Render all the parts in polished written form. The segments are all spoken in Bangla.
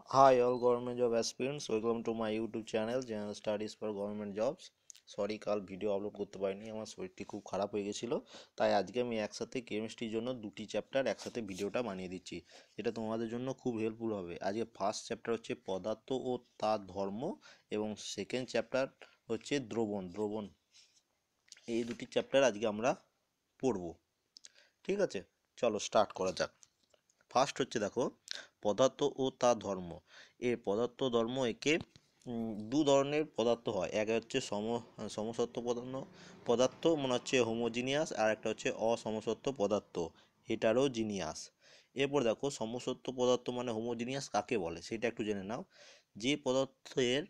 Hi all government job aspirants, welcome to my YouTube channel General Studies for Government Jobs. Sorry কাল ভিডিও আপলোড করতে পারিনি, আমার শরীরটি খুব খারাপ হয়ে গেছিলো, তাই আজকে আমি একসাথে কেমিস্ট্রির জন্য দুটি চ্যাপ্টার একসাথে ভিডিওটা বানিয়ে দিচ্ছি। এটা তোমাদের জন্য খুব হেল্পফুল হবে। আজকে ফার্স্ট চ্যাপ্টার হচ্ছে পদার্থ ও তার ধর্ম এবং সেকেন্ড চ্যাপ্টার হচ্ছে দ্রবণ। এই দুটি চ্যাপ্টার আজকে আমরা পড়ব। ঠিক আছে, চলো স্টার্ট করা যাক। ফার্স্ট হচ্ছে দেখো পদার্থ ও তার ধর্ম। পদার্থ ধর্ম একে দু ধরনের পদার্থ হয়, এক হচ্ছে সমসত্ব পদার্থ মনে হচ্ছে হোমোজিনিয়াস, আর একটা হচ্ছে অসমসত্ব পদার্থ হেটারোজিনিয়াস। এরপর দেখো সমসত্ব পদার্থ মানে হোমোজিনিয়াস কাকে বলে সেটা একটু জেনে নাও। যে পদার্থের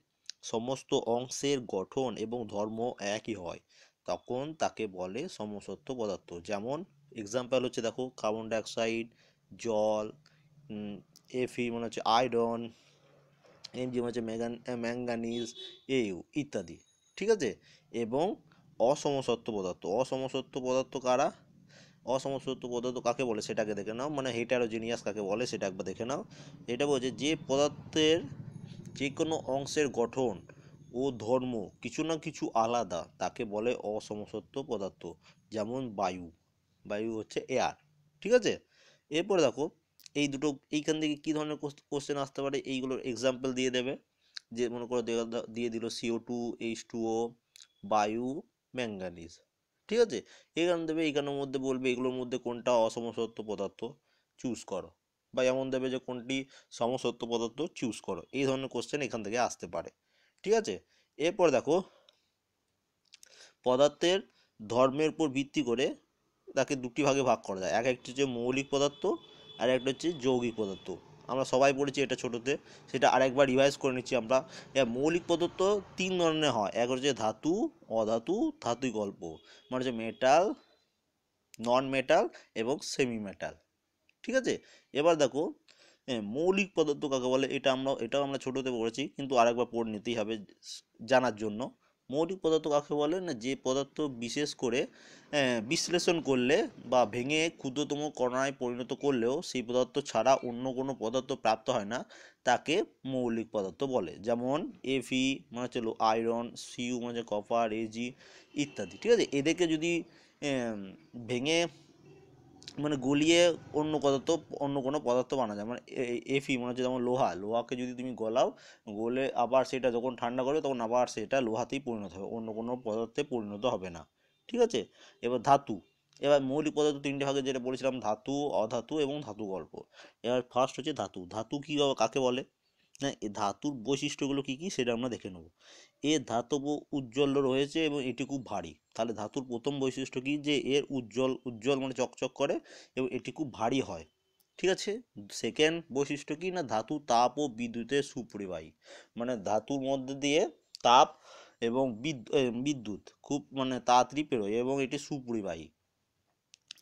সমস্ত অংশের গঠন এবং ধর্ম একই হয় তখন তাকে বলে সমসত্ব পদার্থ। যেমন এক্সাম্পল হচ্ছে দেখো কার্বন ডাইঅক্সাইড, জল, এফি মানে হচ্ছে আয়রন, এমজি মানে হচ্ছে ম্যাঙ্গানিজ, এউ ইত্যাদি। ঠিক আছে, এবং অসমসত্ব পদার্থ কারা? অসমসত্ব পদার্থ কাকে বলে সেটাকে দেখে নাও, মানে হেটারোজিনিয়াস কাকে বলে সেটা একবার দেখে নাও। এটা বলছে যে পদার্থের যে কোনো অংশের গঠন ও ধর্ম কিছু না কিছু আলাদা তাকে বলে অসমসত্ব পদার্থ। যেমন বায়ু হচ্ছে এয়ার। ঠিক আছে, এরপরে দেখো এই দুটো এইখান থেকে কী ধরনের কোশ্চেন আসতে পারে এইগুলোর এক্সাম্পল দিয়ে দেবে। যে মনে করো দিয়ে দিল CO2H2O, বায়ু, ম্যাঙ্গানিজ। ঠিক আছে, এখানে দেবে, এইখানের মধ্যে বলবে এগুলোর মধ্যে কোনটা অসমসত্ব পদার্থ চুজ করো, বা এমন দেবে যে কোনটি সমসত্ব পদার্থ চুজ করো। এই ধরনের কোশ্চেন এখান থেকে আসতে পারে। ঠিক আছে, এরপর দেখো পদার্থের ধর্মের উপর ভিত্তি করে তাকে দুটি ভাগে ভাগ করা যায়। একটি হচ্ছে মৌলিক পদার্থ আর একটা হচ্ছে যৌগিক পদার্থ। আমরা সবাই পড়েছি এটা ছোটোতে, সেটা আরেকবার রিভাইজ করে নিচ্ছি আমরা। মৌলিক পদার্থ তিন ধরনের হয়, এক হচ্ছে ধাতু, অধাতু, ধাতুই গল্প, মানে হচ্ছে মেটাল, নন মেটাল এবং সেমি মেটাল। ঠিক আছে, এবার দেখো মৌলিক পদার্থ কাকে বলে এটাও আমরা ছোটোতে পড়েছি, কিন্তু আরেকবার পড়ে নিতেই হবে জানার জন্য। মৌলিক পদার্থ কাকে বলে না, যে পদার্থ বিশেষ করে বিশ্লেষণ করলে বা ভেঙে ক্ষুদ্রতম কণায় পরিণত করলেও সেই পদার্থ ছাড়া অন্য কোনো পদার্থ প্রাপ্ত হয় না তাকে মৌলিক পদার্থ বলে। যেমন Fe মানে হচ্ছে আয়রন, Cu মানে হচ্ছে কপার, Ag ইত্যাদি। ঠিক আছে, এদেরকে যদি ভেঙে মানে গলিয়ে অন্য কোনো পদার্থ বানা যায়, মানে Fe মানে হচ্ছে যেমন লোহাকে যদি তুমি গলাও, গলে আবার সেটা যখন ঠান্ডা করবে তখন আবার সেটা লোহাতেই পরিণত হবে, অন্য কোনো পদার্থে পরিণত হবে না। ঠিক আছে, এবার ধাতু। এবার মৌলিক পদার্থ তিনটে ভাগে যেটা বলেছিলাম, ধাতু, অধাতু এবং ধাতু গল্প। এবার ফার্স্ট হচ্ছে ধাতু কি কাকে বলে? হ্যাঁ, এই ধাতুর বৈশিষ্ট্যগুলো কী কী সেটা আমরা দেখে নেব। এর ধাতব উজ্জ্বল রয়েছে এবং এটি খুব ভারী। তাহলে ধাতুর প্রথম বৈশিষ্ট্য কি, যে এর উজ্জ্বল মানে চকচক করে এবং এটি খুব ভারী হয়। ঠিক আছে, সেকেন্ড বৈশিষ্ট্য কি না, ধাতু তাপ ও বিদ্যুতের সুপরিবাহী, মানে ধাতুর মধ্যে দিয়ে তাপ এবং বিদ্যুৎ খুব মানে তাড়াতাড়ি পেরোয় এবং এটি সুপরিবাহী।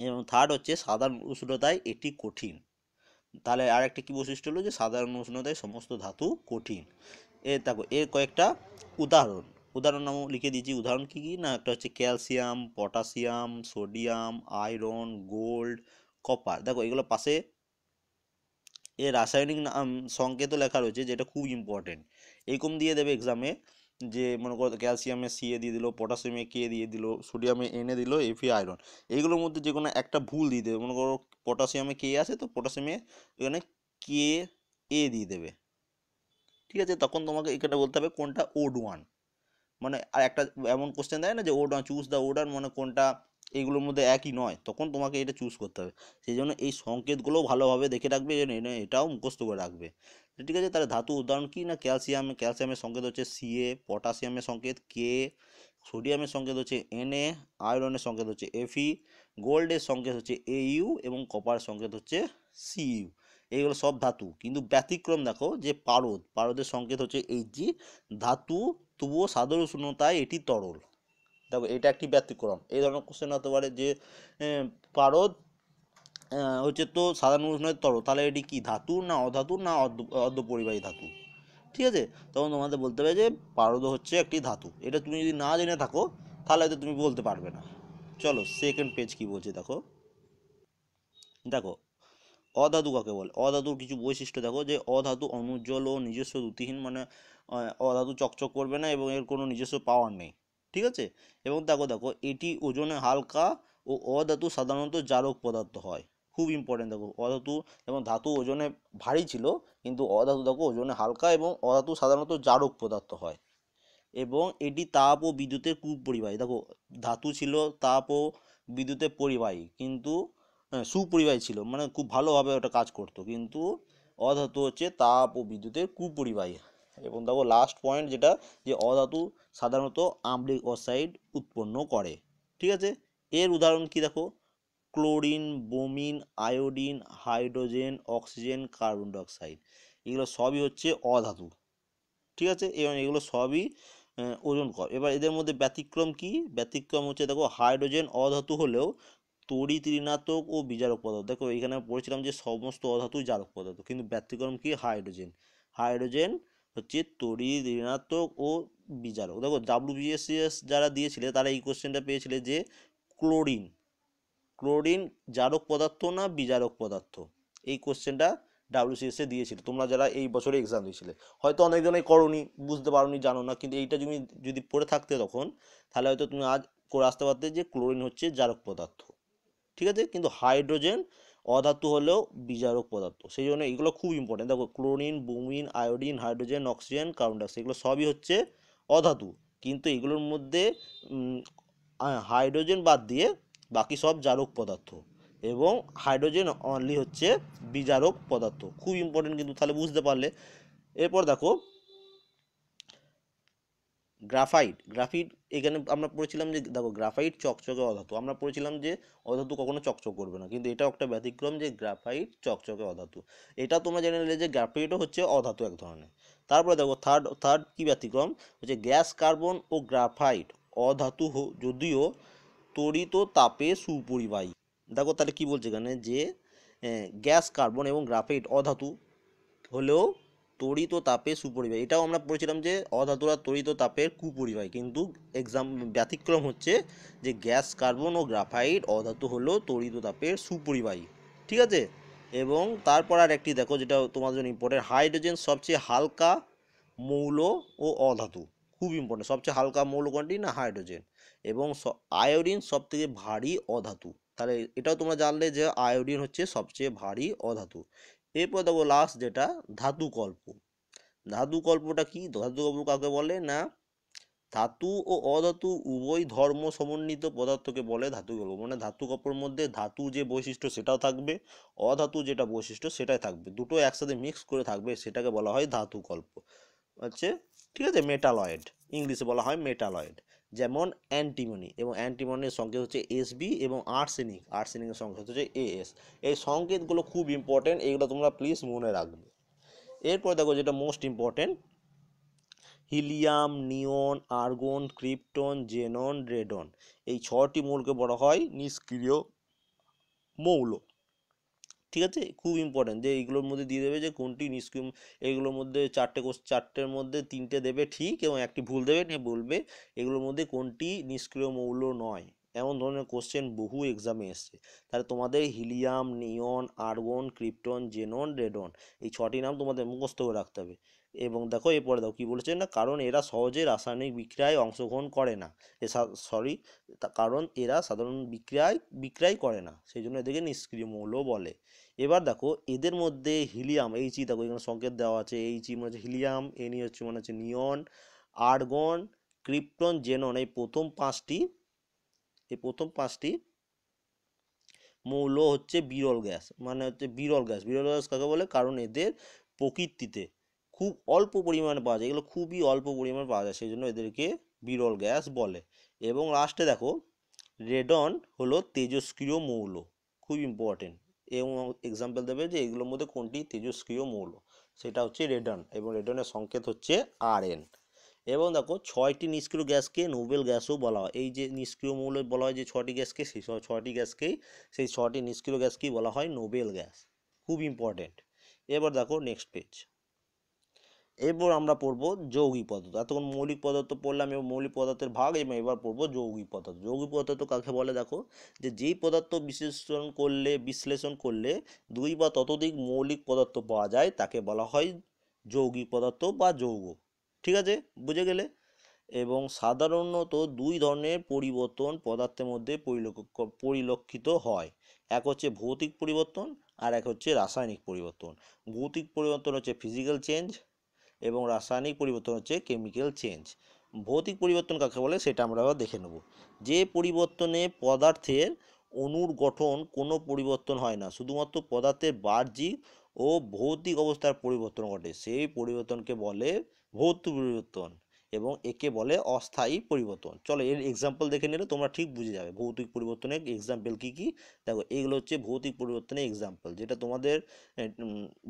এবং থার্ড হচ্ছে সাধারণ উষ্ণতায় এটি কঠিন। তাহলে আর একটা কী বৈশিষ্ট্য হলো, যে সাধারণ উষ্ণতায় সমস্ত ধাতু কঠিন। দেখো এর কয়েকটা উদাহরণ নাম লিখে দিয়েছি। উদাহরণ কী কী না, একটা হচ্ছে calcium, potassium, sodium, iron, gold, copper. দেখো এগুলো পাশে এর রাসায়নিক নাম সংকেতও লেখা রয়েছে, যেটা খুব ইম্পর্টেন্ট। এরকম দিয়ে দেবে এক্সামে, যে মনে করো ক্যালসিয়ামে Ca দিয়ে দিল, পটাশিয়ামে K দিয়ে দিল, সোডিয়ামে Na দিল, Fe আয়রন। এইগুলোর মধ্যে যে কোনো একটা ভুল দিয়ে দেবে। মনে করো পটাশিয়ামে K আছে, তো পটাশিয়ামে এখানে Ka দিয়ে দেবে। ঠিক আছে, তখন তোমাকে এখানে বলতে হবে কোনটা ওড 1। মানে আর একটা এমন কোশ্চেন দেয় না যে ওড 1 চুজ দ্য ওডার, মানে কোনটা এইগুলোর মধ্যে একই নয়, তখন তোমাকে এটা চুজ করতে হবে। সেই জন্য এই সংকেতগুলো ভালোভাবে দেখে রাখবে, এটাও মুখস্থ করে রাখবে। ঠিক আছে, তাহলে ধাতু উদাহরণ কি না, ক্যালসিয়ামের সংকেত হচ্ছে Ca, পটাশিয়ামের সংকেত K, সোডিয়ামের সংকেত হচ্ছে Na, আয়রনের সংকেত হচ্ছে Fe, গোল্ডের সংকেত হচ্ছে Au এবং কপার সংকেত হচ্ছে Cu। এইগুলো সব ধাতু, কিন্তু ব্যতিক্রম দেখো যে পারদের সংকেত হচ্ছে Hg। ধাতু, তবুও সাধারণ উষ্ণতায় এটি তরল। দেখো এটা একটি ব্যতিক্রম। এই ধরনের কোশ্চেন হতে পারে যে পারদ হচ্ছে তো সাধারণ উষ্ণতায় তরল, তাহলে এটি কি ধাতু না অধাতু না অর্ধপরিবাহী ধাতু? ঠিক আছে, তখন তোমাদের বলতে হবে যে পারদ হচ্ছে একটি ধাতু। এটা তুমি যদি না জেনে থাকো তাহলে হয়তো তুমি বলতে পারবে না। চলো সেকেন্ড পেজ কি বলছে দেখো। দেখো অধাতু কাকে বলে? অধাতুর কিছু বৈশিষ্ট্য দেখো, যে অধাতু অনুজ্জ্বল ও নিজস্ব দ্যুতিহীন, মানে অধাতু চকচক করবে না এবং এর কোনো নিজস্ব পাওয়ার নেই, ঠিক আছে। এবং দেখো দেখো এটি ওজনে হালকা ও অধাতু সাধারণত জারক পদার্থ হয়। খুব ইম্পর্টেন্ট, দেখো অধাতু এবং ধাতু ওজনে ভারী ছিল, কিন্তু অধাতু দেখো ওজনে হালকা এবং অধাতু সাধারণত জারক পদার্থ হয়। এবং এটি তাপ ও বিদ্যুতের কুপরিবাহী, দেখো ধাতু ছিল তাপ ও বিদ্যুতের পরিবাহী, কিন্তু সুপরিবাহী ছিল, মানে খুব ভালোভাবে ওটা কাজ করতো। কিন্তু অধাতু হচ্ছে তাপ ও বিদ্যুতের কুপরিবাহী। এবং দেখো লাস্ট পয়েন্ট যেটা, যে অধাতু সাধারণত আম্লিক অক্সাইড উৎপন্ন করে, ঠিক আছে। এর উদাহরণ কি দেখো, chlorine, bromine, iodine, hydrogen, oxygen, carbon dioxide, এগুলো সবই হচ্ছে অধাতু, ঠিক আছে। এবং এগুলো সবই ওজন কর। এবার এদের মধ্যে ব্যতিক্রম কি? ব্যতিক্রম হচ্ছে দেখো, হাইড্রোজেন অধাতু হলেও তড়িৎ ঋণাত্মক ও বিজারক পদার্থ। দেখো এখানে পড়েছিলাম যে সমস্ত অধাতুই জারক পদার্থ, কিন্তু ব্যতিক্রম কি? হাইড্রোজেন। হাইড্রোজেন হচ্ছে তড়িৎ ঋণাত্মক ও বিজারক। দেখো WBCS যারা দিয়েছিলে তারা এই কোশ্চেনটা পেয়েছিলে যে ক্লোরিন, ক্লোরিন জারক পদার্থ না বিজারক পদার্থ? এই কোশ্চেনটা WCS এ দিয়েছিল, তোমরা যারা এই বছরে এক্সাম দিয়েছিলে। হয়তো অনেকজনেই করোনি, বুঝতে পারোনি, জানো না, কিন্তু এইটা তুমি যদি পড়ে থাকতে তখন, তাহলে হয়তো তুমি আজ করে আসতে পারতে যে ক্লোরিন হচ্ছে জারক পদার্থ, ঠিক আছে। কিন্তু হাইড্রোজেন অধাতু হলেও বিজারক পদার্থ, সেই জন্য এগুলো খুব ইম্পর্টেন্ট। দেখো chlorine, bromine, iodine, hydrogen, oxygen, carbon dioxide, এগুলো সবই হচ্ছে অধাতু, কিন্তু এগুলোর মধ্যে হাইড্রোজেন বাদ দিয়ে বাকি সব জারক পদার্থ, এবং হাইড্রোজেন অনলি হচ্ছে বিজারক পদার্থ। খুব ইম্পর্টেন্ট কিন্তু, তাহলে বুঝতে পারলে। এরপর দেখো গ্রাফাইট। গ্রাফিট, এখানে আমরা পড়েছিলাম যে দেখো গ্রাফাইট চকচকে অধাতু, আমরা পড়েছিলাম যে অধাতু কখনো চকচক করবে না, কিন্তু এটাও একটা ব্যতিক্রম যে গ্রাফাইট চকচকে অধাতু। এটা তোমরা জেনে নিলে যে গ্রাফাইটও হচ্ছে অধাতু এক ধরনের। তারপরে দেখো থার্ড থার্ড কি ব্যতিক্রম হচ্ছে, গ্যাস কার্বন ও গ্রাফাইট অধাতু যদিও তড়িৎ ও তাপে সুপরিবাহী। দেখো তাহলে কি বলছে এখানে, যে গ্যাস কার্বন এবং গ্রাফাইট অধাতু হলেও তড়িৎ ও তাপের সুপরিবাহী। এটাও আমরা পড়েছিলাম যে অধাতুরা তড়িৎ ও তাপের কুপরিবাহী, কিন্তু এক্সাম ব্যতিক্রম হচ্ছে যে গ্যাস কার্বন ও গ্রাফাইট অধাতু হলেও তড়িৎ ও তাপের সুপরিবাহী, ঠিক আছে। এবং তারপর আর একটি দেখো যেটা তোমার জন্য ইম্পর্টেন্ট, হাইড্রোজেন সবচেয়ে হালকা মৌল ও অধাতু। খুব ইম্পর্টেন্ট, সবচেয়ে হালকা মৌল কোনটি না? হাইড্রোজেন। এবং আয়োডিন সব থেকে ভারী অধাতু। তাহলে এটাও তোমরা জানলে যে আয়োডিন হচ্ছে সবচেয়ে ভারী অধাতু। এরপর দেখো লাস্ট যেটা, ধাতুকল্প। ধাতুকল্পটা কি? ধাতুকল্প কাকে বলে না, ধাতু ও অধাতু উভয় ধর্ম সমন্বিত পদার্থকে বলে ধাতুকল্প। মানে ধাতুকল্পের মধ্যে ধাতু যে বৈশিষ্ট্য সেটাও থাকবে, অধাতু যেটা বৈশিষ্ট্য সেটাই থাকবে, দুটো একসাথে মিক্স করে থাকবে, সেটাকে বলা হয় ধাতুকল্প হচ্ছে, ঠিক আছে। মেটালয়েড, ইংলিশে বলা হয় মেটালয়েড। যেমন অ্যান্টিমনি, এবং অ্যান্টিমনির সংকেত হচ্ছে Sb, এবং আর্সেনিক, আর্সেনিকের সংকেত হচ্ছে As। এই সংকেতগুলো খুব ইম্পর্টেন্ট, এইগুলো তোমরা প্লিজ মনে রাখবে। এরপর দেখো যেটা মোস্ট ইম্পর্টেন্ট, হিলিয়াম, নিয়ন, আর্গন, ক্রিপ্টন, জেনন, রেডন, এই ছটি মৌলকে বলা হয় নিষ্ক্রিয় মৌল, ঠিক আছে। খুব ইম্পর্টেন্ট যে এইগুলোর মধ্যে দিয়ে দেবে যে কোনটি নিষ্ক্রিয়। এইগুলোর মধ্যে চারটের মধ্যে তিনটে দেবে ঠিক এবং একটি ভুল দেবে, নিয়ে বলবে এগুলোর মধ্যে কোনটি নিষ্ক্রিয় মৌল নয়। এমন ধরনের কোশ্চেন বহু এক্সামে এসছে। তাহলে তোমাদের হিলিয়াম, নিয়ন, আর্গন, ক্রিপ্টন, জেনন, রেডন, এই ছটি নাম তোমাদের মুখস্থ করে রাখতে হবে। এবং দেখো এরপরে দেখো কি বলেছে না, কারণ এরা সহজে রাসায়নিক বিক্রিয়ায় অংশগ্রহণ করে না, সরি, কারণ এরা সাধারণ বিক্রিয়ায় করে না, সেই জন্য এদেরকে নিষ্ক্রিয় মৌল বলে। এবার দেখো এদের মধ্যে হিলিয়াম, এইচই দেখো এখানে সংকেত দেওয়া আছে, এইচই মানে হচ্ছে হিলিয়াম, এনই হচ্ছে মানে হচ্ছে নিয়ন, আর্গন, ক্রিপ্টন, জেনন, এই প্রথম পাঁচটি মৌল হচ্ছে বিরল গ্যাস। মানে হচ্ছে বিরল গ্যাস কাকে বলে? কারণ এদের প্রকৃতিতে খুব অল্প পরিমাণে পাওয়া যায়, এগুলো খুবই অল্প পরিমাণে পাওয়া যায়, সেই জন্য এদেরকে বিরল গ্যাস বলে। এবং লাস্টে দেখো রেডন হলো তেজস্ক্রিয় মৌল, খুব ইম্পর্টেন্ট। এবং এক্সাম্পল দেবে যে এগুলোর মধ্যে কোনটি তেজস্ক্রিয় মৌল, সেটা হচ্ছে রেডন, এবং রেডনের সংকেত হচ্ছে Rn। এবং দেখো ছয়টি নিষ্ক্রিয় গ্যাসকে নোবেল গ্যাসও বলা হয়। এই যে নিষ্ক্রিয় মৌল বলা হয় যে ছটি গ্যাসকে, সেই ছটি গ্যাসকেই, সেই ছটি নিষ্ক্রিয় গ্যাসকেই বলা হয় নোবেল গ্যাস। খুব ইম্পর্টেন্ট। এবার দেখো নেক্সট পেজ। এরপর আমরা পড়বো যৌগিক পদার্থ। এতক্ষণ মৌলিক পদার্থ পড়লাম এবং মৌলিক পদার্থের ভাগ, এবং এবার পড়বো যৌগিক পদার্থ। যৌগিক পদার্থ কাকে বলে দেখো, যে যেই পদার্থ বিশ্লেষণ করলে দুই বা ততোধিক মৌলিক পদার্থ পাওয়া যায় তাকে বলা হয় যৌগিক পদার্থ বা যৌগ। ঠিক আছে, বুঝে গেলে? এবং সাধারণত দুই ধরনের পরিবর্তন পদার্থের মধ্যে পরিলক্ষিত হয়। এক হচ্ছে ভৌতিক পরিবর্তন, আর এক হচ্ছে রাসায়নিক পরিবর্তন। ভৌতিক পরিবর্তন হচ্ছে ফিজিক্যাল চেঞ্জ, এবং রাসায়নিক পরিবর্তন হচ্ছে কেমিক্যাল চেঞ্জ। ভৌতিক পরিবর্তন কাকে বলে সেটা আমরা আবার দেখে নেব। যে পরিবর্তনে পদার্থের অণুর গঠন কোনো পরিবর্তন হয় না, শুধুমাত্র পদার্থের বাহ্যিক ও ভৌতিক অবস্থার পরিবর্তন ঘটে, সেই পরিবর্তনকে বলে ভৌতিক পরিবর্তন, এবং একে বলে অস্থায়ী পরিবর্তন। চলো এর এক্সাম্পল দেখে নিলে তোমরা ঠিক বুঝে যাবে ভৌতিক পরিবর্তনের এক্সাম্পল কী কী। দেখো এইগুলো হচ্ছে ভৌতিক পরিবর্তনের এক্সাম্পল, যেটা তোমাদের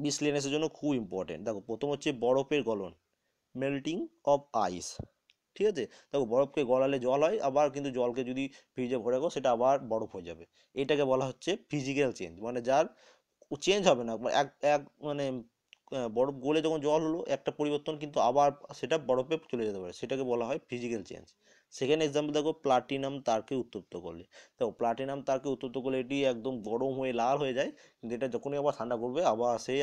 মিসলেনিয়াসের জন্য খুব ইম্পর্টেন্ট। দেখো প্রথম হচ্ছে বরফের গলন, মেল্টিং অফ আইস। ঠিক আছে, দেখো বরফকে গলালে জল হয়, আবার কিন্তু জলকে যদি ফ্রিজে ভরে রাখো সেটা আবার বরফ হয়ে যাবে। এটাকে বলা হচ্ছে ফিজিক্যাল চেঞ্জ, মানে যার চেঞ্জ হবে না, এক এক মানে বরফ গলে যখন জল হলো একটা পরিবর্তন, কিন্তু আবার সেটা বরফে চলে যেতে পারে, সেটাকে বলা হয় ফিজিক্যাল চেঞ্জ। সেকেন্ড এক্সাম্পল দেখো, প্লাটিনাম তারকে উত্তপ্ত করলে। দেখো প্লাটিনাম তারকে উত্তপ্ত করলে এটি একদম গরম হয়ে লাল হয়ে যায়, কিন্তু এটা যখনই আবার ঠান্ডা করবে আবার সেই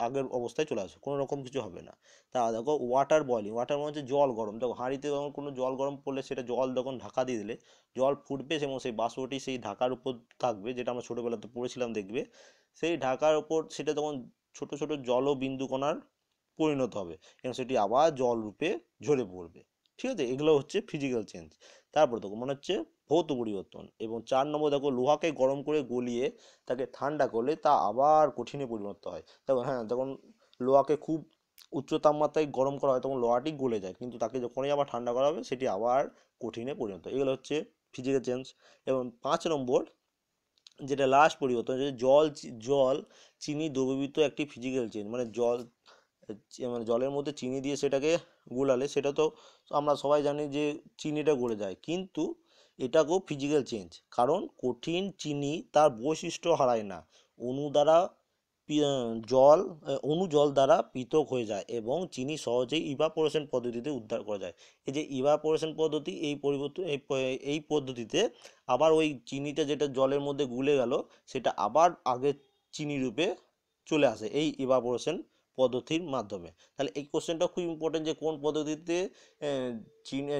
আগের অবস্থায় চলে আসবে, কোনো রকম কিছু হবে না। তা দেখো ওয়াটার বয়লিং, ওয়াটার মানে হচ্ছে জল গরম। দেখো হাঁড়িতে যখন কোনো জল গরম পড়লে সেটা জল যখন ঢাকা দিয়ে দিলে জল ফুটবে, এবং সেই বাষ্পটি সেই ঢাকার উপর থাকবে, যেটা আমরা ছোটোবেলাতে পড়েছিলাম দেখবে। সেই ঢাকার উপর সেটা তখন ছোট ছোট জলবিন্দু কণার পরিণত হবে, এবং সেটি আবার জল রূপে ঝরে পড়বে। ঠিক আছে, এগুলো হচ্ছে ফিজিক্যাল চেঞ্জ। তারপর দেখো মনে হচ্ছে ভৌত পরিবর্তন। এবং 4 নম্বর দেখো, লোহাকে গরম করে গলিয়ে তাকে ঠান্ডা করলে তা আবার কঠিনে পরিণত হয়। দেখো হ্যাঁ, যখন লোহাকে খুব উচ্চ তাপমাত্রায় গরম করা হয় তখন লোহাটি গলে যায়, কিন্তু তাকে যখনই আবার ঠান্ডা করা হবে সেটি আবার কঠিনে পরিণত হয়। এগুলো হচ্ছে ফিজিক্যাল চেঞ্জ। এবং 5 নম্বর যেটা লাস্ট পরিবর্তন, যে জল চিনি দ্রবীভূত একটি ফিজিক্যাল চেঞ্জ, মানে মানে জলের মধ্যে চিনি দিয়ে সেটাকে গুলালে সেটা তো আমরা সবাই জানি যে চিনিটা গলে যায়, কিন্তু এটাকেও ফিজিক্যাল চেঞ্জ, কারণ কঠিন চিনি তার বৈশিষ্ট্য হারায় না, অণু দ্বারা অণু জল দ্বারা পৃথক হয়ে যায়, এবং চিনি সহজেই ইভাপোরেশন পদ্ধতিতে উদ্ধার করা যায়। এই যে ইভাপোরেশন পদ্ধতি, এই পদ্ধতিতে আবার ওই চিনিটা যেটা জলের মধ্যে গুলে গেল সেটা আবার আগের চিনি রূপে চলে আসে এই ইভাপোরেশন পদ্ধতির মাধ্যমে। তাহলে এই কোশ্চেনটা খুব ইম্পর্টেন্ট, যে কোন পদ্ধতিতে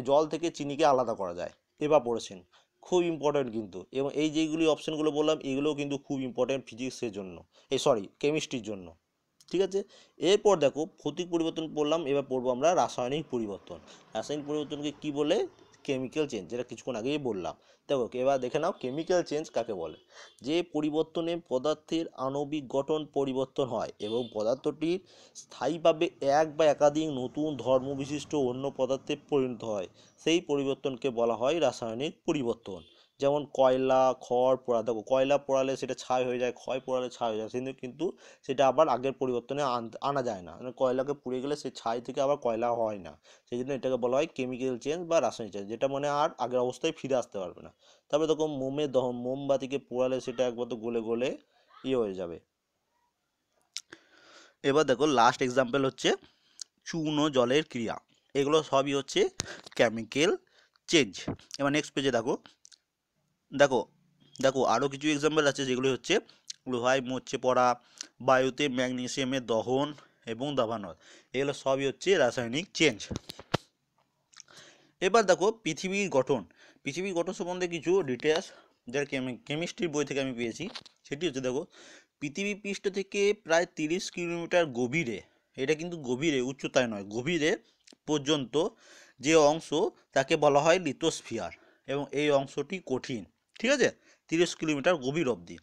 জল থেকে চিনিকে আলাদা করা যায়, ইভাপোরেশন। খুব ইম্পর্টেন্ট কিন্তু, এবং এই যেগুলি অপশানগুলো বললাম এগুলোও কিন্তু খুব ইম্পর্টেন্ট ফিজিক্সের জন্য, কেমিস্ট্রির জন্য। ঠিক আছে, এরপর দেখো ভৌতিক পরিবর্তন পড়লাম, এবার পড়বো আমরা রাসায়নিক পরিবর্তন। রাসায়নিক পরিবর্তনকে কি বলে? কেমিক্যাল চেঞ্জ, যেটা কিছুক্ষণ আগেই বললাম। দেখো এবার দেখে নাও কেমিক্যাল চেঞ্জ কাকে বলে। যে পরিবর্তনে পদার্থের আণবিক গঠন পরিবর্তন হয় এবং পদার্থটি স্থায়ীভাবে এক বা একাধিক নতুন ধর্মবিশিষ্ট অন্য পদার্থে পরিণত হয়, সেই পরিবর্তনকে বলা হয় রাসায়নিক পরিবর্তন। যেমন কয়লা খড় পোড়া, দেখো কয়লা পোড়ালে সেটা ছাই হয়ে যায়, ক্ষয় পোড়ালে ছাই হয়ে যায়, কিন্তু সেটা আবার আগের পরিবর্তনে আনা যায় না, মানে কয়লাকে পুড়ে গেলে সে ছাই থেকে আবার কয়লা হয় না। সেই জন্য এটাকে বলা হয় কেমিক্যাল চেঞ্জ বা রাসায়নিক চেঞ্জ, যেটা মানে আর আগের অবস্থায় ফিরে আসতে পারবে না। তারপরে দেখো মোমের দহন, মোমবাতিকে পোড়ালে সেটা একবার তো গলে গলে হয়ে যাবে। এবার দেখো লাস্ট এক্সাম্পল হচ্ছে চূর্ণ জলের ক্রিয়া। এগুলো সবই হচ্ছে কেমিক্যাল চেঞ্জ। এবার নেক্সট পেজে দেখো দেখো দেখো আরও কিছু এক্সাম্পল আছে, যেগুলি হচ্ছে লোহায় মরচে পড়া, বায়ুতে ম্যাগনেসিয়ামের দহন এবং দাবানল। এগুলো সবই হচ্ছে রাসায়নিক চেঞ্জ। এবার দেখো পৃথিবীর গঠন সম্বন্ধে কিছু ডিটেলস, যার কেমিস্ট্রির বই থেকে আমি পেয়েছি। সেটি হচ্ছে দেখো, পৃথিবী পৃষ্ঠ থেকে প্রায় 30 কিলোমিটার গভীরে, এটা কিন্তু গভীরে, উচ্চতায় নয়, গভীরে পর্যন্ত যে অংশ তাকে বলা হয় লিথোস্ফিয়ার, এবং এই অংশটি কঠিন। ঠিক আছে, 30 কিলোমিটার গভীর অবধি।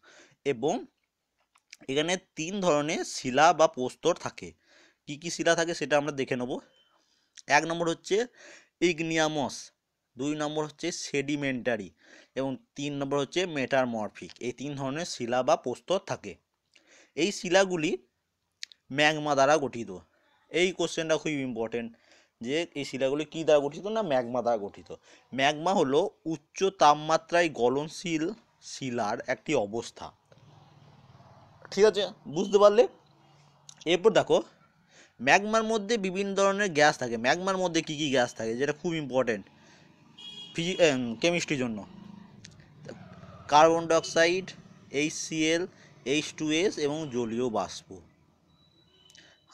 এবং এখানে 3 ধরনের শিলা বা প্রস্তর থাকে। কি কি শিলা থাকে সেটা আমরা দেখে নেব। 1 নম্বর হচ্ছে ইগনিয়ামস, 2 নম্বর হচ্ছে সেডিমেন্টারি, এবং 3 নম্বর হচ্ছে মেটামরফিক। এই 3 ধরনের শিলা বা প্রস্তর থাকে। এই শিলাগুলি ম্যাগমা দ্বারা গঠিত। এই কোশ্চেনটা খুব ইম্পর্টেন্ট, যে এই শিলাগুলি কী দ্বারা গঠিত? না ম্যাগমা দ্বারা গঠিত। ম্যাগমা হলো উচ্চ তাপমাত্রায় গলনশীল শিলার একটি অবস্থা। ঠিক আছে, বুঝতে পারলে? এরপর দেখো ম্যাগমার মধ্যে বিভিন্ন ধরনের গ্যাস থাকে। ম্যাগমার মধ্যে কী কী গ্যাস থাকে যেটা খুব ইম্পর্টেন্ট কেমিস্ট্রির জন্য? কার্বন ডাইঅক্সাইড, HCl, H2S এবং জলীয় বাষ্প,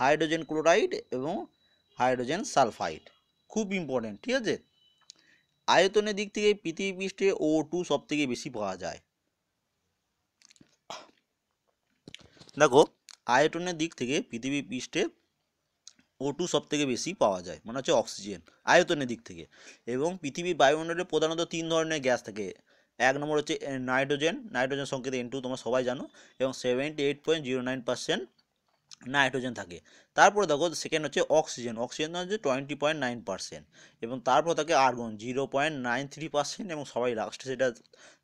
হাইড্রোজেন ক্লোরাইড এবং হাইড্রোজেন সালফাইড, খুব ইম্পর্টেন্ট। ঠিক আছে, আয়তনের দিক থেকে পৃথিবী পৃষ্ঠে O2 সব থেকে বেশি পাওয়া যায়। দেখো, আয়তনের দিক থেকে পৃথিবী পৃষ্ঠে O2 সব থেকে বেশি পাওয়া যায়, মানে হচ্ছে অক্সিজেন আয়তনের দিক থেকে। এবং পৃথিবীর বায়ুমণ্ডলে প্রধানত 3 ধরনের গ্যাস থাকে। এক নম্বর হচ্ছে নাইট্রোজেন, নাইট্রোজেন সংকেত N2 তোমরা সবাই জানো, এবং 78.09% নাইট্রোজেন থাকে। তারপরে দেখো সেকেন্ড হচ্ছে অক্সিজেন, অক্সিজেন হচ্ছে 20.9%, এবং তারপর থাকে আর্গন 0.93%, এবং সবাই লাস্টে সেটা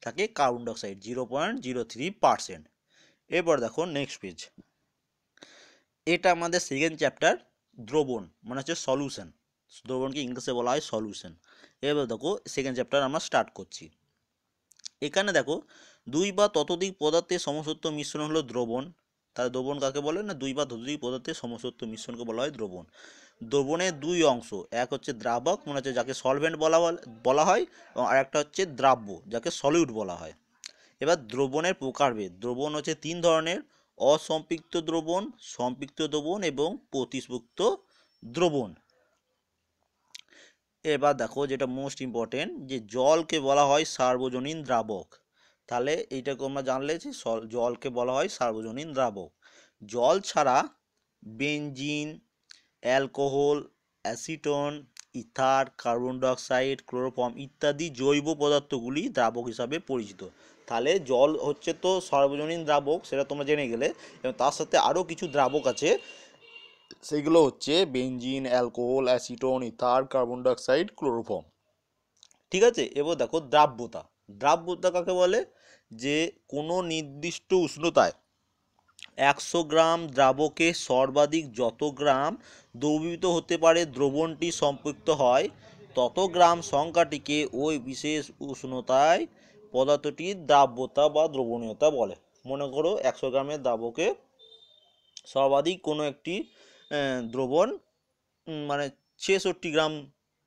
থাকে কার্বন ডাইঅক্সাইড 0.03%। এরপর দেখো নেক্সট পেজ, এটা আমাদের সেকেন্ড চ্যাপ্টার, দ্রবণ মানে হচ্ছে সলিউশন, দ্রবণকে ইংলিশে বলা হয় সলিউশন। এবার দেখো সেকেন্ড চ্যাপ্টার আমরা স্টার্ট করছি। এখানে দেখো 2 বা ততোধিক পদার্থের সমসত্ব মিশ্রণ হলো দ্রবণ। তাহলে দ্রবণ কাকে বলে না, 2 বা ততোধিক পদার্থের সমসত্ব মিশ্রণকে বলা হয় দ্রবণ। দ্রবণের 2 অংশ, এক হচ্ছে দ্রাবক মানে হচ্ছে যাকে সলভেন্ট বলা হয়, এবং আরেকটা হচ্ছে দ্রাব্য যাকে সলিউট বলা হয়। এবার দ্রবণের প্রকারভেদ, দ্রবণ হচ্ছে 3 ধরনের: অসম্পৃক্ত দ্রবণ, সম্পৃক্ত দ্রবণ এবং প্রতিসম্পৃক্ত দ্রবণ। এবার দেখো যেটা মোস্ট ইম্পর্টেন্ট, যে জলকে বলা হয় সার্বজনীন দ্রাবক। তাহলে এইটাকে আমরা জানলে যে জলকে বলা হয় সার্বজনীন দ্রাবক। জল ছাড়া benzene, alcohol, acetone, ether, carbon dioxide, chloroform ইত্যাদি জৈব পদার্থগুলি দ্রাবক হিসাবে পরিচিত। তাহলে জল হচ্ছে তো সার্বজনীন দ্রাবক, সেটা তোমরা জেনে গেলে, এবং তার সাথে আরও কিছু দ্রাবক আছে, সেগুলো হচ্ছে benzene, alcohol, acetone, ether, carbon dioxide, chloroform. ঠিক আছে, এবার দেখো দ্রাব্যতা, দ্রাব্যতা কাকে বলে, যে কোনো নির্দিষ্ট উষ্ণতায় 100 গ্রাম দ্রাবকে সর্বাধিক যত গ্রাম দ্রবীভূত হতে পারে দ্রবণটি সম্পৃক্ত হয়, তত গ্রাম সংখ্যাটিকে ওই বিশেষ উষ্ণতায় পদার্থটির দ্রাব্যতা বা দ্রবণীয়তা বলে। মনে করো 100 গ্রামের দ্রাবকে সর্বাধিক কোনো একটি দ্রবণ মানে 66 গ্রাম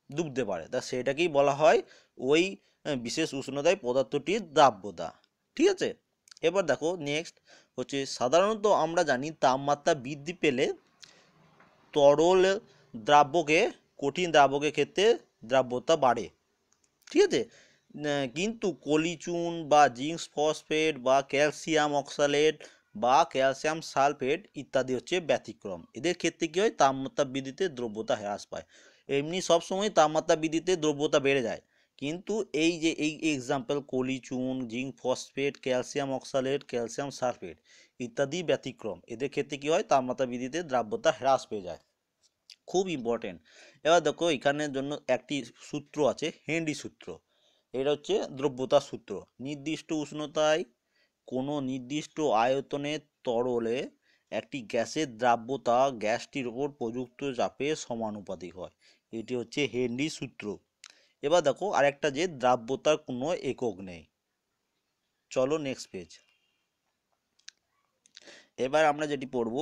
ডুবতে পারে, তা সেটাকেই বলা হয় ওই বিশেষ উষ্ণতায় পদার্থটির দ্রাব্যতা। ঠিক আছে, এবার দেখো নেক্সট হচ্ছে, সাধারণত আমরা জানি তাপমাত্রা বৃদ্ধি পেলে তরল দ্রাব্যকে কঠিন দ্রাবকের ক্ষেত্রে দ্রাব্যতা বাড়ে। ঠিক আছে, কিন্তু কলিচুন বা জিঙ্ক ফসফেট বা ক্যালসিয়াম অক্সালেট বা ক্যালসিয়াম সালফেট ইত্যাদি হচ্ছে ব্যতিক্রম। এদের ক্ষেত্রে কী হয়, তাপমাত্রা বৃদ্ধিতে দ্রব্যতা হ্রাস পায়। এমনি সবসময় তাপমাত্রা বৃদ্ধিতে দ্রব্যতা বেড়ে যায়, কিন্তু এই যে এই এক্সাম্পল কলিচুন, zinc phosphate, calcium oxalate, calcium sulphate ইত্যাদি ব্যতিক্রম। এদের ক্ষেত্রে কী হয়, তাপমাত্রা বৃদ্ধিতে দ্রাব্যতা হ্রাস পেয়ে যায়, খুব ইম্পর্টেন্ট। এবার দেখো এখানের জন্য একটি সূত্র আছে, হেনরি সূত্র। এটা হচ্ছে দ্রব্যতার সূত্র। নির্দিষ্ট উষ্ণতায় কোনো নির্দিষ্ট আয়তনের তরলে একটি গ্যাসের দ্রাব্যতা গ্যাসটির ওপর প্রযুক্ত চাপের সমানুপাতিক হয়, এটি হচ্ছে হেনরি সূত্র। এবার দেখো আরেকটা, যে দ্রাব্যতার কোনো একক নেই। চলো নেক্সট পেজ। এবার আমরা যেটি পড়ব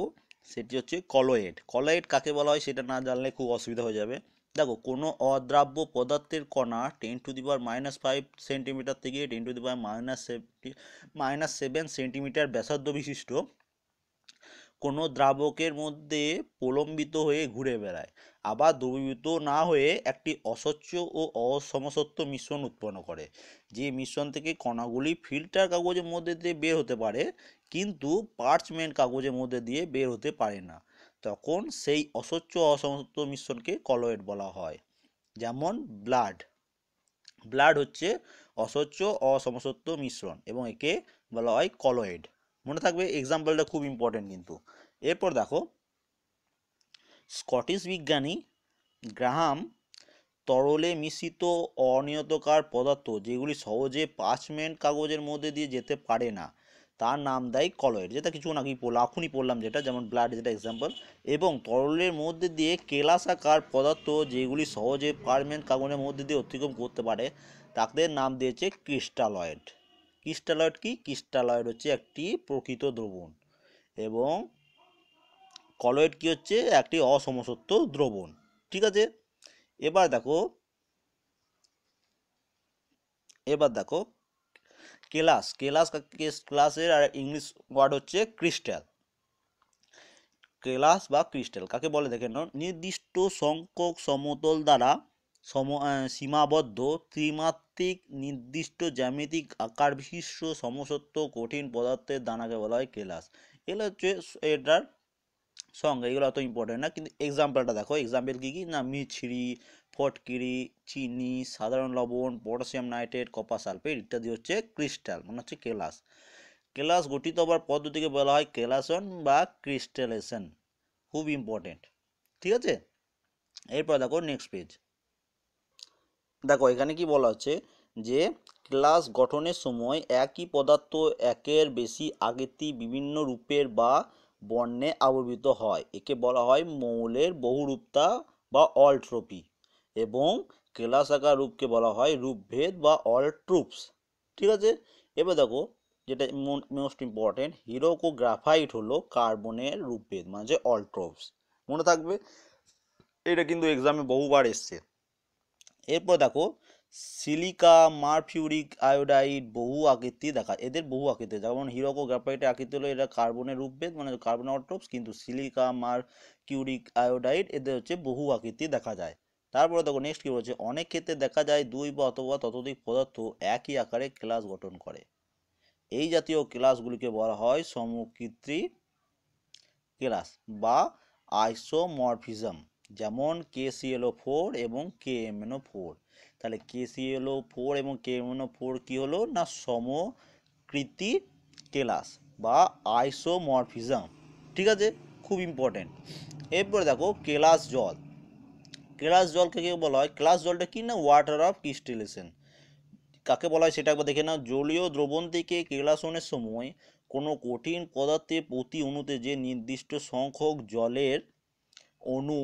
সেটি হচ্ছে কলয়েড। কলয়েড কাকে বলা হয় সেটা না জানলে খুব অসুবিধা হয়ে যাবে। দেখো, কোনো অদ্রাব্য পদার্থের কণা 10⁻⁵ সেন্টিমিটার থেকে 10⁻⁷ সেন্টিমিটার ব্যাসার্ধ বিশিষ্ট কোনো দ্রাবকের মধ্যে প্রলম্বিত হয়ে ঘুরে বেড়ায়, আবার দ্রবীভূত না হয়ে একটি অস্বচ্ছ ও অসমসত্ব মিশ্রণ উৎপন্ন করে। যে মিশ্রণ থেকে কণাগুলি ফিল্টার কাগজের মধ্যে দিয়ে বের হতে পারে, কিন্তু পার্চমেন্ট কাগজের মধ্যে দিয়ে বের হতে পারে না, তখন সেই অস্বচ্ছ অসমসত্ব মিশ্রণকে কলয়েড বলা হয়। যেমন ব্লাড, ব্লাড হচ্ছে অস্বচ্ছ অসমসত্ব মিশ্রণ, এবং একে বলা হয় কলয়েড। মনে থাকবে, এক্সাম্পলটা খুব ইম্পর্টেন্ট কিন্তু। এরপর দেখো, স্কটিশ বিজ্ঞানী গ্রাহাম তরলে মিশ্রিত অনিয়তকার পদার্থ যেগুলি সহজে পার্চমেন্ট কাগজের মধ্যে দিয়ে যেতে পারে না তার নাম দেয় কলয়েড, যেটা কিছুক্ষণ আগেই এখনই পড়লাম, যেটা যেমন ব্লাড যেটা এক্সাম্পল। এবং তরলের মধ্যে দিয়ে কেলাসাকার পদার্থ যেগুলি সহজে পার্চমেন্ট কাগজের মধ্যে দিয়ে অতিক্রম করতে পারে তাদের নাম দিয়েছে ক্রিস্টালয়েড। ক্রিস্টালয়েড কি? ক্রিস্টালয়েড হচ্ছে একটি প্রকৃত দ্রবণ। এবং কলয়েড কি হচ্ছে একটি অসমসত্ব দ্রবণ। ঠিক আছে, এবার দেখো কেলাস কেলাস ক্লাসের আর ইংলিশ ওয়ার্ড হচ্ছে ক্রিস্টাল। কেলাস বা ক্রিস্টাল কাকে বলে দেখে নাও, নির্দিষ্ট সংখ্যক সমতল দ্বারা সীমাবদ্ধ ত্রিমাত্রিক নির্দিষ্ট জ্যামিতিক আকার বিশিষ্ট সমসত্ব কঠিন পদার্থের দানাকে বলা হয় কেলাস। এগুলো হচ্ছে এটার সংজ্ঞা, এগুলো অত ইম্পর্টেন্ট না, কিন্তু এক্সাম্পলটা দেখো, এক্সাম্পল কী কী না, মিছরি, ফটকিরি, চিনি, সাধারণ লবণ, পটাশিয়াম নাইট্রেট, কপার সালফেট ইত্যাদি হচ্ছে ক্রিস্টাল, মানে হচ্ছে কেলাস। কেলাস গঠিত হবার পদ্ধতিকে বলা হয় কেলাসন বা ক্রিস্টালেশন, খুব ইম্পর্টেন্ট। ঠিক আছে, এরপর দেখো নেক্সট পেজ। দেখো এখানে কি বলা হচ্ছে যে ক্লাস গঠনের সময় একই পদার্থ একের বেশি আগেতি বিভিন্ন রূপের বা বর্ণে আবির্ভূত হয়, একে বলা হয় মৌলের বহুরূপতা বা অলট্রপি, এবং কেলাস আকার রূপকে বলা হয় রূপভেদ বা অলট্রুপস। ঠিক আছে, এবার দেখো যেটা মোস্ট ইম্পর্টেন্ট, হিরক ও গ্রাফাইট হলো কার্বনের রূপভেদ, মানে যে অলট্রপস, মনে থাকবে, এটা কিন্তু এক্সামে বহুবার এসছে। এরপর দেখো সিলিকা, মারফিউরিক আয়োডাইড বহু আকৃতি এদের বহু আকৃতি, যেমন হিরক ও গ্রাফাইটের আকৃতি হলো এটা কার্বনের রূপভেদ, মানে কার্বন অটোপস, কিন্তু সিলিকা, মারকিউরিক আয়োডাইড এদের হচ্ছে বহু আকৃতি দেখা যায়। তারপরে দেখো নেক্সট কি বলছে, অনেক ক্ষেত্রে দেখা যায় দুই বা অথবা ততোধিক পদার্থ একই আকারে ক্লাস গঠন করে, এই জাতীয় ক্লাসগুলিকে বলা হয় সমকৃত্রি ক্লাস বা আইসোমরফিজম, যেমন KClO4 এবং KMnO4। তাহলে KClO4 এবং KMnO4 কি হলো না সমকৃতি ক্লাস বা আইসোমরফিজম। ঠিক আছে, খুব ইম্পর্টেন্ট। এরপরে দেখো কেলাস জল। কেলাস জলকে কি বলা হয়, ক্লাস জলটা কি না ওয়াটার অফ ক্রিস্টালেশন, কাকে বলা হয় সেটা একবার দেখে নাও। জলীয় দ্রবণ থেকে কেলাসনের সময় কোনো কঠিন পদার্থে প্রতি অণুতে যে নির্দিষ্ট সংখ্যক জলের অণু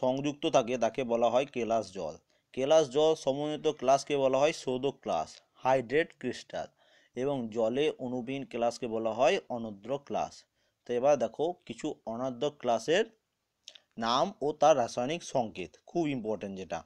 সংযুক্ত থাকে তাকে বলা হয় কেলাস জল। কেলাস জল সমন্বিত ক্লাসকে বলা হয় শোধক ক্লাস, হাইড্রেট ক্রিস্টাল, এবং জলে অণুবিহীন ক্লাসকে বলা হয় অনদ্র ক্লাস। তো এবার দেখো কিছু অনদ্র ক্লাসের নাম ও তার রাসায়নিক সংকেত, খুব ইম্পর্টেন্ট যেটা।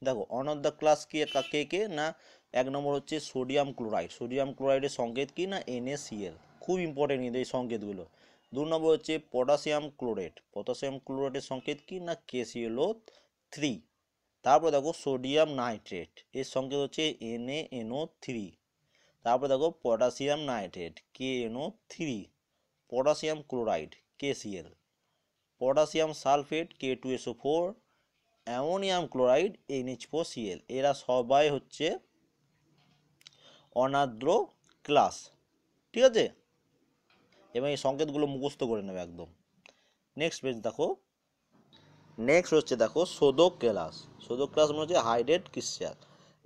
দেখো অনদ্র ক্লাস কি কে কে না, এক নম্বর হচ্ছে সোডিয়াম ক্লোরাইড, সোডিয়াম ক্লোরাইডের সংকেত কি না NaCl, খুব ইম্পর্টেন্ট কিন্তু এই সংকেতগুলো। 2 নম্বর হচ্ছে পটাশিয়াম ক্লোরেট, পটাশিয়াম ক্লোরেটের সংকেত কি না KClO3। তারপর দেখো সোডিয়াম নাইট্রেট, এর সংকেত হচ্ছে NaNO3। তারপর দেখো potassium nitrate KNO3। Potassium chloride KCl। Potassium sulphate K2SO4। Ammonium chloride NH4Cl, এরা সবাই হচ্ছে অনাদ্র ক্লাস। ঠিক আছে, এবং এই সংকেতগুলো মুখস্থ করে নেবে একদম। নেক্সট পেজ দেখো, নেক্সট হচ্ছে দেখো শোধক ক্লাস। শোধক ক্লাস মানে হচ্ছে হাইড্রেট ক্রিস্টাল,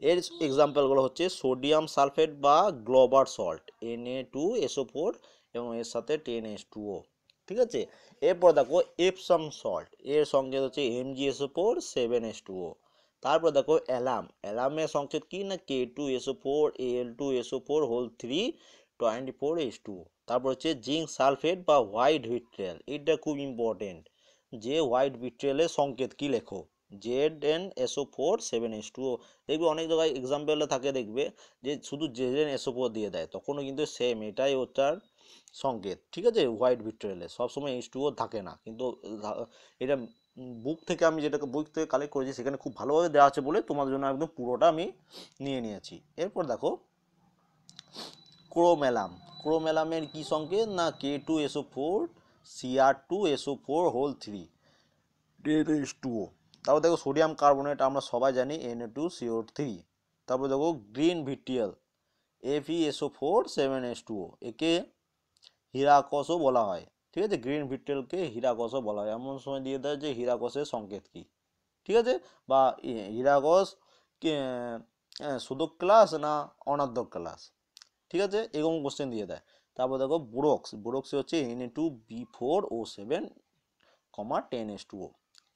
এর এক্সাম্পলগুলো হচ্ছে সোডিয়াম সালফেট বা গ্লোবার সল্ট Na2SO4 এবং এর সাথে 10H2O। ঠিক আছে, এরপর দেখো এপসাম সল্ট, এর সংকেত হচ্ছে MgSO4 7H2O। তারপর দেখো অ্যালামের সংকেত কি না K2SO4 Al2SO4 হোল 3 24H2O। তারপর হচ্ছে জিঙ্ক সালফেট বা হোয়াইট ভিট্রিয়াল, এটা খুব ইম্পর্টেন্ট, যে হোয়াইট ভিট্রিয়ালের সংকেত কি লেখো ZnSO4 7H2O। দেখবে অনেক জায়গায় এক্সাম্পলে থাকে, দেখবে যে শুধু ZnSO4 দিয়ে দেয়, তখনও কিন্তু সেম এটাই ওটার সংকেত। ঠিক আছে, হোয়াইট ভিট্রিয়ালে সবসময় H2O থাকে না, কিন্তু এটা বুক থেকে আমি যেটাকে বুক থেকে কালেক্ট করেছি সেখানে খুব ভালোভাবে দেওয়া আছে বলে তোমাদের জন্য একদম পুরোটা আমি নিয়ে নিয়েছি। এরপর দেখো ক্রোমেলাম, ক্রোমেলামের কি সংকেত না K2SO4 Cr2SO4 হোল 3 10H2O। তারপর দেখো সোডিয়াম কার্বনেট, আমরা সবাই জানি Na2CO3। তারপর দেখো গ্রিন ভিট্রিয়াল FeSO4 7H2O, একে হীরাকসও বলা হয়। ঠিক আছে, গ্রিন ভিট্রিয়ালকে হীরাকসও বলা হয়, এমন সময় দিয়ে দেয় যে হীরাকসের সংকেত কি। ঠিক আছে, বা হীরাকস শোধক ক্লাস না অনাদ্যক ক্লাস। ঠিক আছে, এরকম কোশ্চেন দিয়ে দেয়। তারপর দেখো বোরক্স, বোরক্স হচ্ছে Na2B4O7, 10H2O।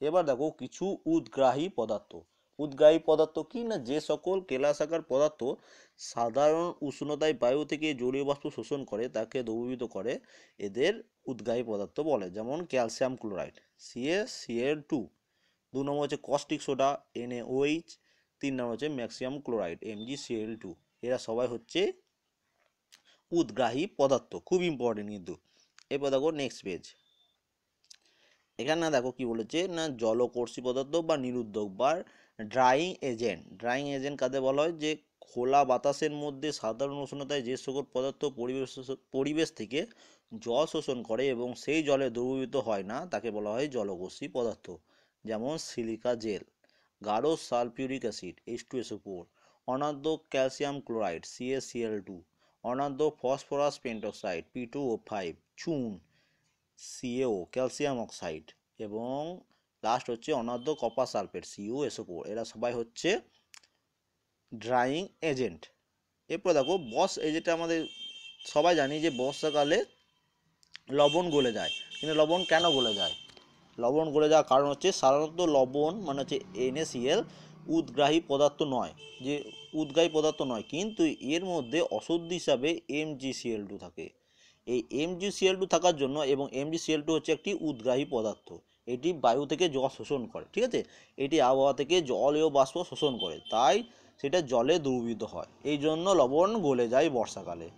এবার দেখো কিছু উদ্গ্রাহী পদার্থ, উদ্গায়ী পদার্থ কি না, যে সকল কেলাসাকার পদার্থ সাধারণ উষ্ণতায় বায়ু থেকে জলীয় বাষ্প শোষণ করে তাকে দ্রবীভূত করে, এদের উদ্গায়ী পদার্থ বলে। যেমন ক্যালসিয়াম ক্লোরাইড CaCl2, 2 নম্বর হচ্ছে কস্টিক সোডা NaOH, 3 নম্বর হচ্ছে ম্যাক্সিমাম ক্লোরাইড MgCl2। এরা সবাই হচ্ছে উদ্গায়ী পদার্থ, খুব ইম্পর্টেন্ট কিন্তু। এরপর দেখো নেক্সট পেজ। এখানে না দেখো কি বলেছে না, জলকর্ষী পদার্থ বা নিরুদ্ধক বা ড্রাইং এজেন্ট। ড্রাইং এজেন্ট কাদের বলা হয়, যে খোলা বাতাসের মধ্যে সাধারণ উষ্ণতায় যে সকল পদার্থ পরিবেশ থেকে জল শোষণ করে এবং সেই জলে দ্রবীভূত হয় না তাকে বলা হয় জলকর্ষী পদার্থ। যেমন সিলিকা জেল, গাঢ় সালফিউরিক অ্যাসিড H2SO4, অনাদ্য ক্যালসিয়াম ক্লোরাইড CaCl2, অনাদ্য ফসফরাস পেন্টক্সাইড P2O5, চুন CaO ক্যালসিয়াম অক্সাইড, এবং লাস্ট হচ্ছে অনাদ্য কপার সালফেট CuSO4। এরা সবাই হচ্ছে ড্রাইং এজেন্ট। এরপর দেখো বস, এই যেটা আমাদের সবাই জানি যে বর্ষাকালে লবণ গলে যায়, কিন্তু লবণ কেন গলে যায়? লবণ গলে যাওয়ার কারণ হচ্ছে সাধারণত লবণ মানে হচ্ছে NaCl উদ্গ্রাহী পদার্থ নয়, যে উদ্গায়ী পদার্থ নয়, কিন্তু এর মধ্যে অশুদ্ধ হিসাবে MgCl2 থাকে। এই MgCl2 থাকার জন্য, এবং MgCl2 হচ্ছে একটি উদ্গায়ী পদার্থ, এটি বায়ু থেকে জল শোষণ করে, ঠিক আছে, এটি আবহাওয়া থেকে জলীয় বাষ্প শোষণ করে, তাই সেটা জলে দ্রবীভূত হয়, এই জন্য লবণ গলে যায় বর্ষাকালে।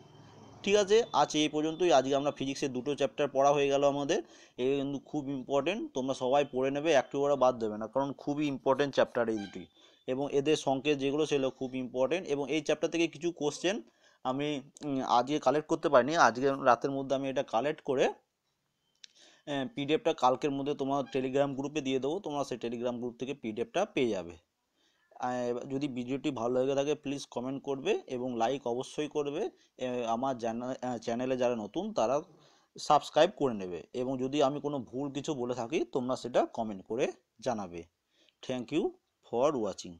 ঠিক আছে, আজ এই পর্যন্তই। আজকে আমরা ফিজিক্সের 2টো চ্যাপ্টার পড়া হয়ে গেল আমাদের। এই কিন্তু খুব ইম্পর্টেন্ট, তোমরা সবাই পড়ে নেবে, একটু করে বাদ দেবে না, কারণ খুবই ইম্পর্টেন্ট চ্যাপ্টার এই দুটি, এবং এদের সংকেত যেগুলো সেগুলো খুব ইম্পর্টেন্ট। এবং এই চ্যাপ্টার থেকে কিছু কোশ্চেন আমি আজকে কালেক্ট করতে পারিনি, আজকে রাতের মধ্যে আমি এটা কালেক্ট করে পিডিএফটা কালকের মধ্যে তোমার টেলিগ্রাম গ্রুপে দিয়ে দেবো, তোমরা সেই টেলিগ্রাম গ্রুপ থেকে পিডিএফটা পেয়ে যাবে। যদি ভিডিওটি ভালো লেগে থাকে প্লিজ কমেন্ট করবে এবং লাইক অবশ্যই করবে। আমার চ্যানেলে যারা নতুন তারা সাবস্ক্রাইব করে নেবে, এবং যদি আমি কোনো ভুল কিছু বলে থাকি তোমরা সেটা কমেন্ট করে জানাবে। Thank you for watching.